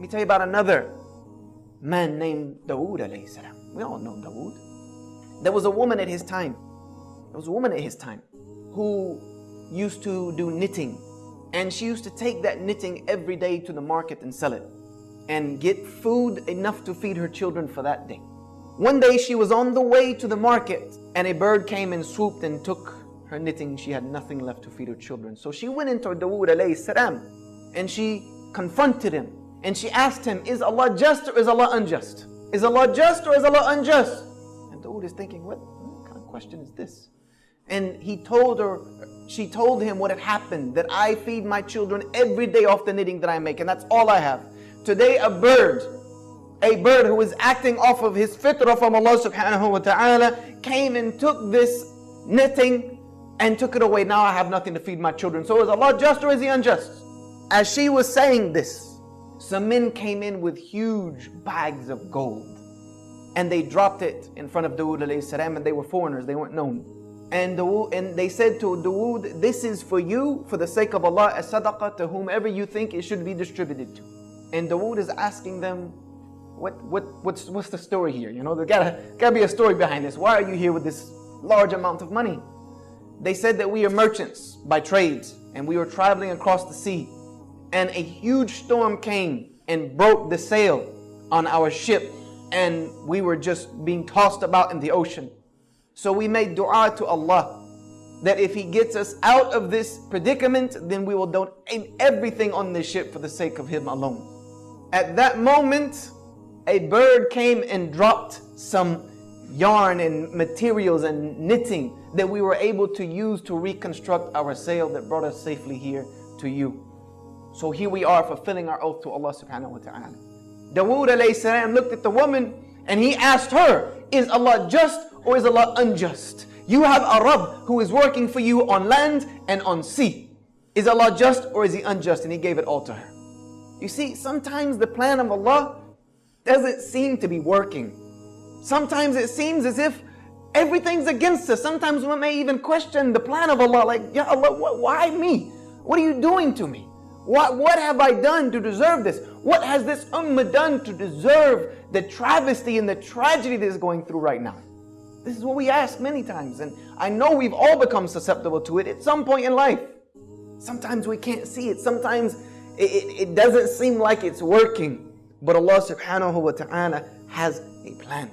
me tell you about another man named Dawood alayhi salam. We all know Dawood. There was a woman at his time. Who used to do knitting. And she used to take that knitting every day to the market and sell it. And get food enough to feed her children for that day. One day she was on the way to the market and a bird came and swooped and took her knitting. She had nothing left to feed her children. So she went into Dawood alayhi salam and she confronted him. And she asked him, is Allah just or is Allah unjust? Is Allah just or is Allah unjust? And Dawood is thinking, what kind of question is this? And she told him what had happened, that I feed my children every day off the knitting that I make, and that's all I have. Today a bird who was acting off of his fitrah from Allah subhanahu wa ta'ala came and took this knitting and took it away. Now I have nothing to feed my children. So is Allah just or is He unjust? As she was saying this, some men came in with huge bags of gold. And they dropped it in front of Dawood alayhi salam, and they were foreigners, they weren't known. And they said to Dawood, this is for you, for the sake of Allah, as sadaqah to whomever you think it should be distributed to. And Dawood is asking them, what's the story here? You know, there gotta be a story behind this. Why are you here with this large amount of money? They said that we are merchants by trade, and we were traveling across the sea. And a huge storm came and broke the sail on our ship, and we were just being tossed about in the ocean. So we made dua to Allah that if He gets us out of this predicament, then we will donate everything on this ship for the sake of Him alone. At that moment, a bird came and dropped some yarn and materials and knitting that we were able to use to reconstruct our sail that brought us safely here to you. So here we are fulfilling our oath to Allah subhanahu wa ta'ala. Dawood alayhi salam looked at the woman and he asked her, is Allah just or is Allah unjust? You have a Rabb who is working for you on land and on sea. Is Allah just or is He unjust? And he gave it all to her. You see, sometimes the plan of Allah doesn't seem to be working. Sometimes it seems as if everything's against us. Sometimes we may even question the plan of Allah, like, Ya Allah, why me? What are you doing to me? What have I done to deserve this? What has this ummah done to deserve the travesty and the tragedy that is going through right now? This is what we ask many times, and I know we've all become susceptible to it at some point in life. Sometimes we can't see it. Sometimes it doesn't seem like it's working. But Allah subhanahu wa ta'ala has a plan.